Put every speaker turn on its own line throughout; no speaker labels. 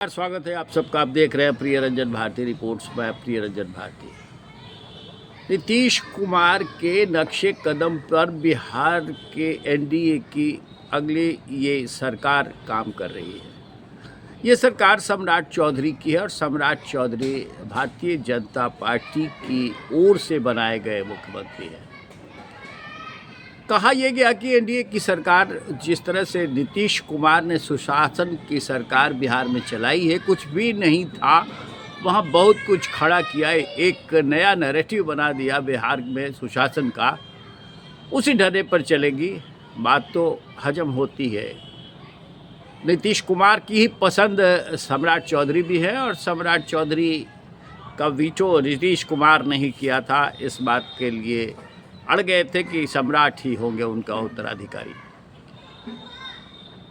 स्वागत है आप सबका। आप देख रहे हैं प्रिय रंजन भारती रिपोर्ट्स में। प्रिय रंजन भारती। नीतीश कुमार के नक्शे कदम पर बिहार के एनडीए की अगली ये सरकार काम कर रही है। ये सरकार सम्राट चौधरी की है और सम्राट चौधरी भारतीय जनता पार्टी की ओर से बनाए गए मुख्यमंत्री हैं। कहा यह गया कि एनडीए की सरकार जिस तरह से नीतीश कुमार ने सुशासन की सरकार बिहार में चलाई है, कुछ भी नहीं था वहाँ बहुत कुछ खड़ा किया है, एक नया नैरेटिव बना दिया बिहार में सुशासन का, उसी ढर्रे पर चलेगी। बात तो हजम होती है। नीतीश कुमार की ही पसंद सम्राट चौधरी भी है और सम्राट चौधरी का वीटो नीतीश कुमार नहीं किया था। इस बात के लिए अड़ गए थे कि सम्राट ही होंगे उनका उत्तराधिकारी।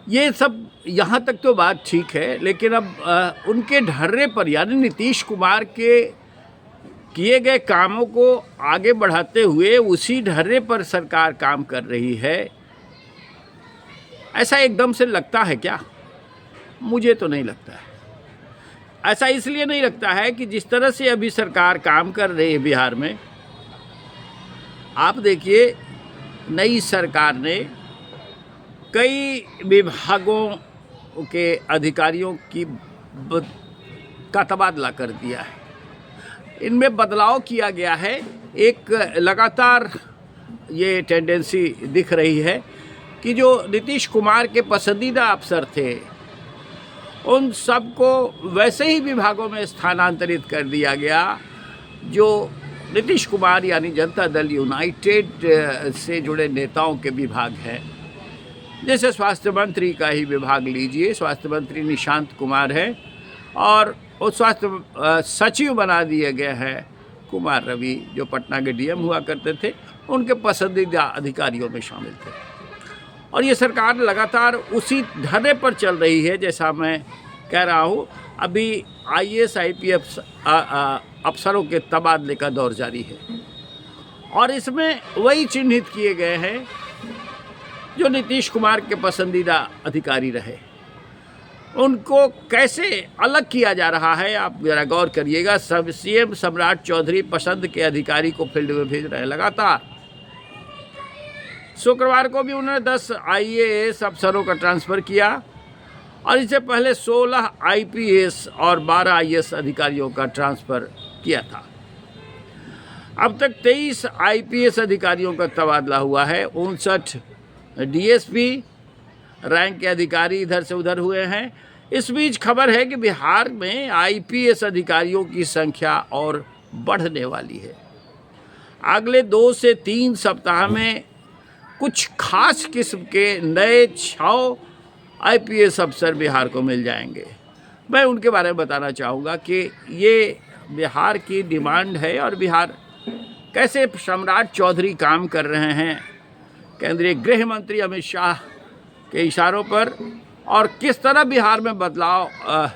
ये सब यहाँ तक तो बात ठीक है, लेकिन अब उनके ढर्रे पर यानी नीतीश कुमार के किए गए कामों को आगे बढ़ाते हुए उसी ढर्रे पर सरकार काम कर रही है। ऐसा एकदम से लगता है क्या? मुझे तो नहीं लगता है। ऐसा इसलिए नहीं लगता है कि जिस तरह से अभी सरकार काम कर रही है बिहार में, आप देखिए नई सरकार ने कई विभागों के अधिकारियों का तबादला कर दिया है। इनमें बदलाव किया गया है। एक लगातार ये टेंडेंसी दिख रही है कि जो नीतीश कुमार के पसंदीदा अफसर थे उन सबको वैसे ही विभागों में स्थानांतरित कर दिया गया जो नीतीश कुमार यानी जनता दल यूनाइटेड से जुड़े नेताओं के विभाग हैं। जैसे स्वास्थ्य मंत्री का ही विभाग लीजिए, स्वास्थ्य मंत्री निशांत कुमार है और वो स्वास्थ्य सचिव बना दिए गए हैं कुमार रवि, जो पटना के डीएम हुआ करते थे, उनके पसंदीदा अधिकारियों में शामिल थे। और ये सरकार लगातार उसी ढर्रे पर चल रही है। जैसा मैं कह रहा हूँ, अभी आईएएस आईपीएस अफसरों के तबादले का दौर जारी है और इसमें वही चिन्हित किए गए हैं जो नीतीश कुमार के पसंदीदा अधिकारी रहे। उनको कैसे अलग किया जा रहा है, आप जरा गौर करिएगा। सब सीएम सम्राट चौधरी पसंद के अधिकारी को फील्ड में भेज रहे हैं लगातार। शुक्रवार को भी उन्होंने 10 आईएएस अफसरों का ट्रांसफ़र किया और इससे पहले 16 आईपीएस और 12 आईएएस अधिकारियों का ट्रांसफ़र किया था। अब तक 23 आईपीएस अधिकारियों का तबादला हुआ है। 59 डीएसपी रैंक के अधिकारी इधर से उधर हुए हैं। इस बीच खबर है कि बिहार में आईपीएस अधिकारियों की संख्या और बढ़ने वाली है। अगले 2 से 3 सप्ताह में कुछ खास किस्म के नए 6 आईपीएस अफसर बिहार को मिल जाएंगे। मैं उनके बारे में बताना चाहूँगा कि ये बिहार की डिमांड है और बिहार कैसे सम्राट चौधरी काम कर रहे हैं केंद्रीय गृह मंत्री अमित शाह के इशारों पर, और किस तरह बिहार में बदलाव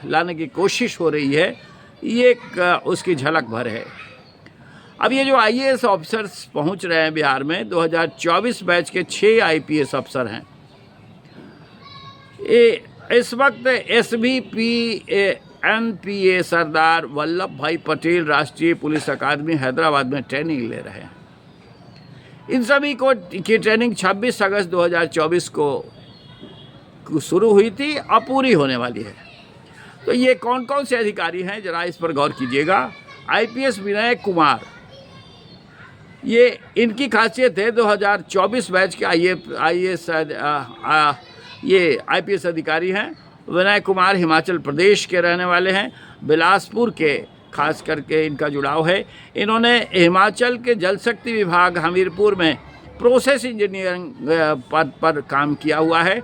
लाने की कोशिश हो रही है, ये एक उसकी झलक भर है। अब ये जो आईएएस ऑफिसर्स पहुंच रहे हैं बिहार में, 2024 बैच के 6 आईपीएस अफसर हैं। इस वक्त एनपीए सरदार वल्लभ भाई पटेल राष्ट्रीय पुलिस अकादमी हैदराबाद में ट्रेनिंग ले रहे हैं। इन सभी की ट्रेनिंग 26 अगस्त 2024 को शुरू हुई थी, अब पूरी होने वाली है। तो ये कौन कौन से अधिकारी हैं, जरा इस पर गौर कीजिएगा। आईपीएस विनय कुमार, ये इनकी खासियत है 2024 बैच के आईपीएस अधिकारी हैं। विनय कुमार हिमाचल प्रदेश के रहने वाले हैं, बिलासपुर के खास करके इनका जुड़ाव है। इन्होंने हिमाचल के जल शक्ति विभाग हमीरपुर में प्रोसेस इंजीनियरिंग पद पर काम किया हुआ है।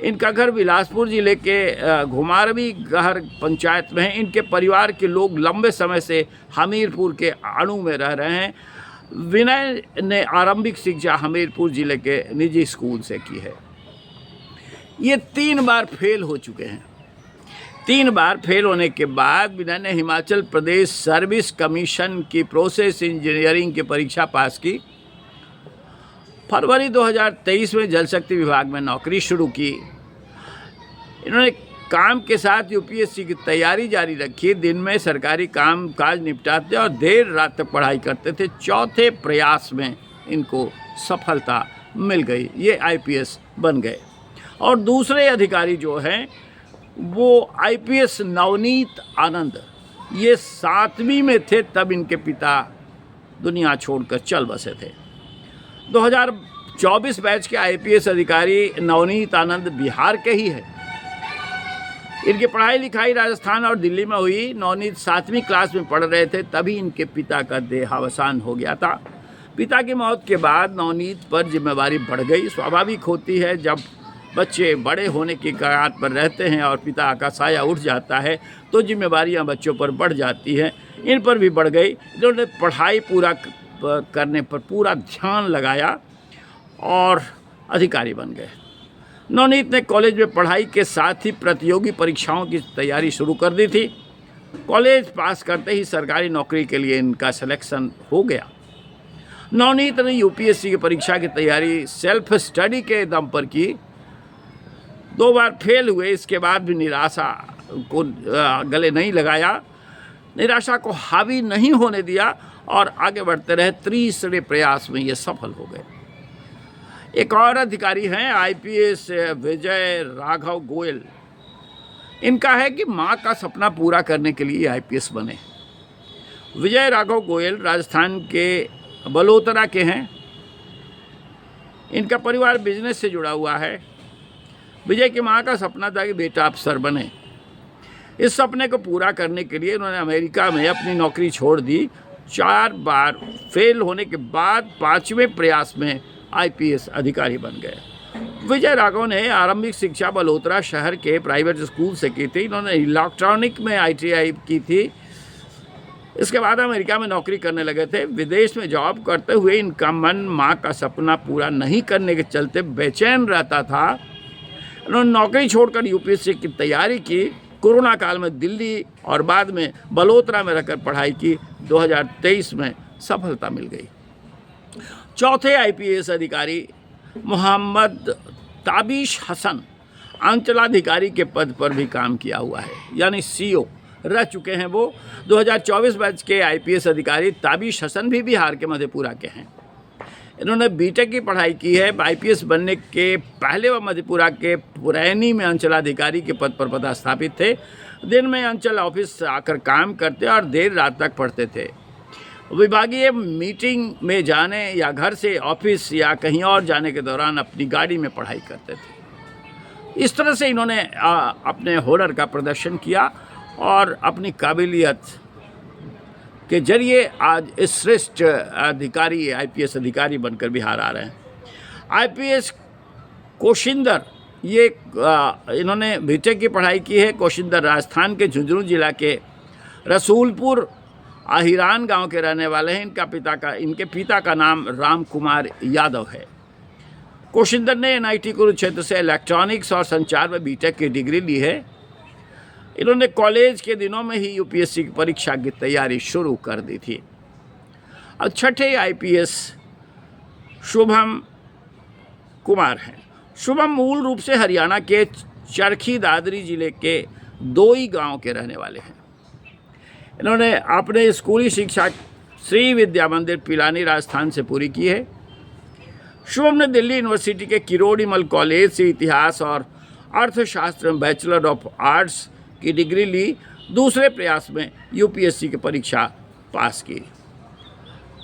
इनका घर बिलासपुर जिले के घुमारवी गहर पंचायत में है। इनके परिवार के लोग लंबे समय से हमीरपुर के अणु में रह रहे हैं। विनय ने आरंभिक शिक्षा हमीरपुर जिले के निजी स्कूल से की है। ये 3 बार फेल हो चुके हैं। 3 बार फेल होने के बाद विनय ने हिमाचल प्रदेश सर्विस कमीशन की प्रोसेस इंजीनियरिंग की परीक्षा पास की। फरवरी 2023 में जल शक्ति विभाग में नौकरी शुरू की। इन्होंने काम के साथ यूपीएससी की तैयारी जारी रखी। दिन में सरकारी काम काज निपटाते और देर रात तक पढ़ाई करते थे। चौथे प्रयास में इनको सफलता मिल गई, ये आईपीएस बन गए। और दूसरे अधिकारी जो हैं वो आईपीएस नवनीत आनंद, ये 7वीं में थे तब इनके पिता दुनिया छोड़कर चल बसे थे। 2024 बैच के आईपीएस अधिकारी नवनीत आनंद बिहार के ही हैं। इनकी पढ़ाई लिखाई राजस्थान और दिल्ली में हुई। नवनीत 7वीं क्लास में पढ़ रहे थे तभी इनके पिता का देहावसान हो गया था। पिता की मौत के बाद नवनीत पर जिम्मेवारी बढ़ गई। स्वाभाविक होती है, जब बच्चे बड़े होने की कगार पर रहते हैं और पिता का साया उठ जाता है तो जिम्मेवारियां बच्चों पर बढ़ जाती हैं। इन पर भी बढ़ गई। इन्होंने पढ़ाई पूरा करने पर पूरा ध्यान लगाया और अधिकारी बन गए। नवनीत ने कॉलेज में पढ़ाई के साथ ही प्रतियोगी परीक्षाओं की तैयारी शुरू कर दी थी। कॉलेज पास करते ही सरकारी नौकरी के लिए इनका सिलेक्शन हो गया। नवनीत ने यूपीएससी की परीक्षा की तैयारी सेल्फ स्टडी के दम पर की। 2 बार फेल हुए, इसके बाद भी निराशा को गले नहीं लगाया, निराशा को हावी नहीं होने दिया और आगे बढ़ते रहे। तीसरे प्रयास में ये सफल हो गए। एक और अधिकारी हैं आईपीएस विजय राघव गोयल। इनका है कि मां का सपना पूरा करने के लिए आईपीएस बने। विजय राघव गोयल राजस्थान के बलोतरा के हैं। इनका परिवार बिजनेस से जुड़ा हुआ है। विजय की मां का सपना था कि बेटा अफसर बने। इस सपने को पूरा करने के लिए उन्होंने अमेरिका में अपनी नौकरी छोड़ दी। 4 बार फेल होने के बाद 5वें प्रयास में आईपीएस अधिकारी बन गए। विजय राघव ने आरंभिक शिक्षा बलोतरा शहर के प्राइवेट स्कूल से की थी। इन्होंने इलेक्ट्रॉनिक में आईटीआई की थी। इसके बाद अमेरिका में नौकरी करने लगे थे। विदेश में जॉब करते हुए इनका मन मां का सपना पूरा नहीं करने के चलते बेचैन रहता था। उन्होंने नौकरी छोड़कर यूपीएससी की तैयारी की। कोरोना काल में दिल्ली और बाद में बलोतरा में रहकर पढ़ाई की। 2023 में सफलता मिल गई। चौथे आईपीएस अधिकारी मोहम्मद ताबिश हसन अंचलाधिकारी के पद पर भी काम किया हुआ है, यानी सीओ रह चुके हैं वो। 2024 बैच के आईपीएस अधिकारी ताबिश हसन भी बिहार के मधेपुरा के हैं। इन्होंने बीटेक की पढ़ाई की है। आईपीएस बनने के पहले वह मधेपुरा के पुरैनी में अंचलाधिकारी के पद पर पदस्थापित थे। दिन में अंचल ऑफिस आकर काम करते और देर रात तक पढ़ते थे। विभागीय मीटिंग में जाने या घर से ऑफिस या कहीं और जाने के दौरान अपनी गाड़ी में पढ़ाई करते थे। इस तरह से इन्होंने अपने हुनर का प्रदर्शन किया और अपनी काबिलियत के जरिए आज इस श्रेष्ठ अधिकारी आईपीएस अधिकारी बनकर बिहार आ रहे हैं। आईपीएस कोशिंदर, ये इन्होंने बीटेक की पढ़ाई की है। कोशिंदर राजस्थान के झुंझुनू जिला के रसूलपुर आहिरान गांव के रहने वाले हैं। इनके पिता का नाम राम कुमार यादव है। कोशिंदर ने एनआईटी कुरुक्षेत्र से इलेक्ट्रॉनिक्स और संचार में बीटेक की डिग्री ली है। इन्होंने कॉलेज के दिनों में ही यूपीएससी की परीक्षा की तैयारी शुरू कर दी थी। अब छठे आईपीएस शुभम कुमार हैं। शुभम मूल रूप से हरियाणा के चरखी दादरी जिले के दोई गांव के रहने वाले हैं। इन्होंने अपने स्कूली शिक्षा श्री विद्या मंदिर पिलानी राजस्थान से पूरी की है। शुभम ने दिल्ली यूनिवर्सिटी के किरोड़ीमल कॉलेज से इतिहास और अर्थशास्त्र में बैचलर ऑफ आर्ट्स की डिग्री ली। दूसरे प्रयास में यूपीएससी की परीक्षा पास की।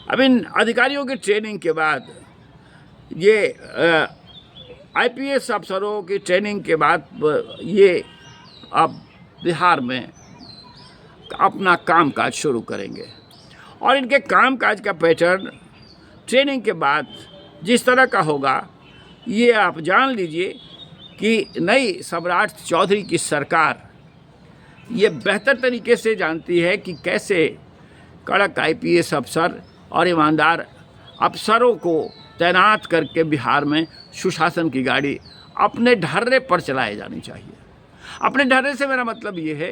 अब इन अधिकारियों की ट्रेनिंग के बाद ये आईपीएस अफसरों की ट्रेनिंग के बाद ये अब बिहार में अपना कामकाज शुरू करेंगे। और इनके कामकाज का पैटर्न ट्रेनिंग के बाद जिस तरह का होगा, ये आप जान लीजिए कि नई सम्राट चौधरी की सरकार ये बेहतर तरीके से जानती है कि कैसे कड़क आईपीएस अफसर और ईमानदार अफसरों को तैनात करके बिहार में सुशासन की गाड़ी अपने ढर्रे पर चलाई जानी चाहिए। अपने ढर्रे से मेरा मतलब ये है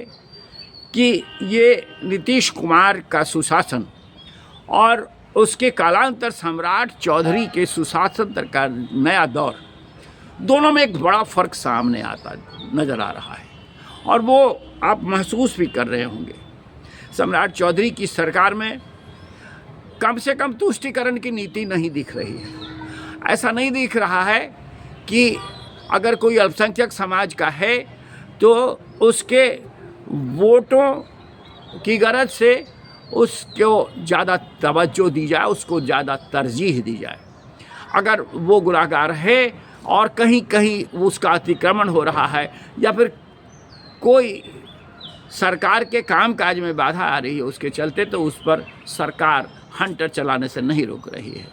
कि ये नीतीश कुमार का सुशासन और उसके कालांतर सम्राट चौधरी के सुशासन तक का नया दौर, दोनों में एक बड़ा फ़र्क सामने आता नज़र आ रहा है। और वो आप महसूस भी कर रहे होंगे। सम्राट चौधरी की सरकार में कम से कम तुष्टीकरण की नीति नहीं दिख रही है। ऐसा नहीं दिख रहा है कि अगर कोई अल्पसंख्यक समाज का है तो उसके वोटों की गरज से उसको ज़्यादा तवज्जो दी जाए, उसको ज़्यादा तरजीह दी जाए। अगर वो गुनाहगार है और कहीं कहीं उसका अतिक्रमण हो रहा है या फिर कोई सरकार के कामकाज में बाधा आ रही है उसके चलते, तो उस पर सरकार हंटर चलाने से नहीं रोक रही है।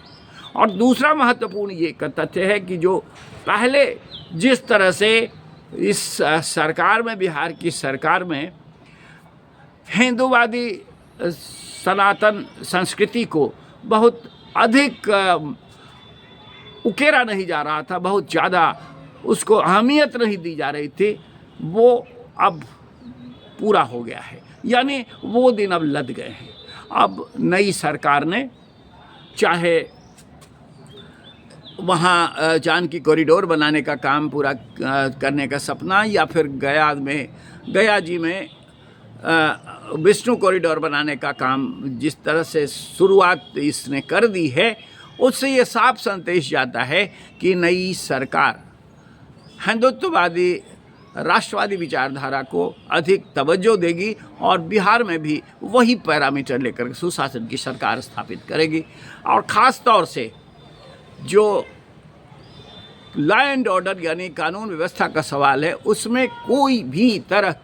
और दूसरा महत्वपूर्ण ये तथ्य है कि जो पहले जिस तरह से इस सरकार में, बिहार की सरकार में हिंदूवादी सनातन संस्कृति को बहुत अधिक उकेरा नहीं जा रहा था, बहुत ज़्यादा उसको अहमियत नहीं दी जा रही थी, वो अब पूरा हो गया है। यानी वो दिन अब लद गए हैं। अब नई सरकार ने चाहे वहाँ जानकी कॉरिडोर बनाने का काम पूरा करने का सपना, या फिर गया जी में विष्णु कॉरिडोर बनाने का काम जिस तरह से शुरुआत इसने कर दी है, उससे ये साफ संदेश जाता है कि नई सरकार हिंदुत्ववादी राष्ट्रवादी विचारधारा को अधिक तवज्जो देगी और बिहार में भी वही पैरामीटर लेकर सुशासन की सरकार स्थापित करेगी। और ख़ास तौर से जो लॉ एंड ऑर्डर यानी कानून व्यवस्था का सवाल है, उसमें कोई भी तरह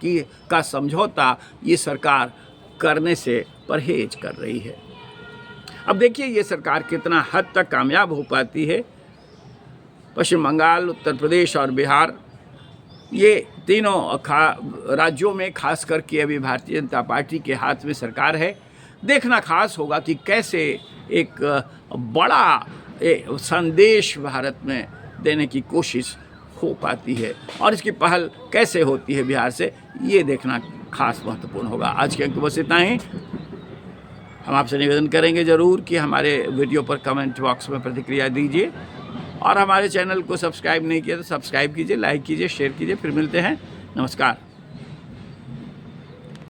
का समझौता ये सरकार करने से परहेज कर रही है। अब देखिए ये सरकार कितना हद तक कामयाब हो पाती है। पश्चिम बंगाल, उत्तर प्रदेश और बिहार, ये तीनों राज्यों में खास करके अभी भारतीय जनता पार्टी के हाथ में सरकार है। देखना खास होगा कि कैसे एक बड़ा संदेश भारत में देने की कोशिश हो पाती है और इसकी पहल कैसे होती है बिहार से, ये देखना खास महत्वपूर्ण होगा। आज के अंक बस इतना ही। हम आपसे निवेदन करेंगे ज़रूर कि हमारे वीडियो पर कमेंट बॉक्स में प्रतिक्रिया दीजिए और हमारे चैनल को सब्सक्राइब नहीं किया तो सब्सक्राइब कीजिए, लाइक कीजिए, शेयर कीजिए। फिर मिलते हैं। नमस्कार।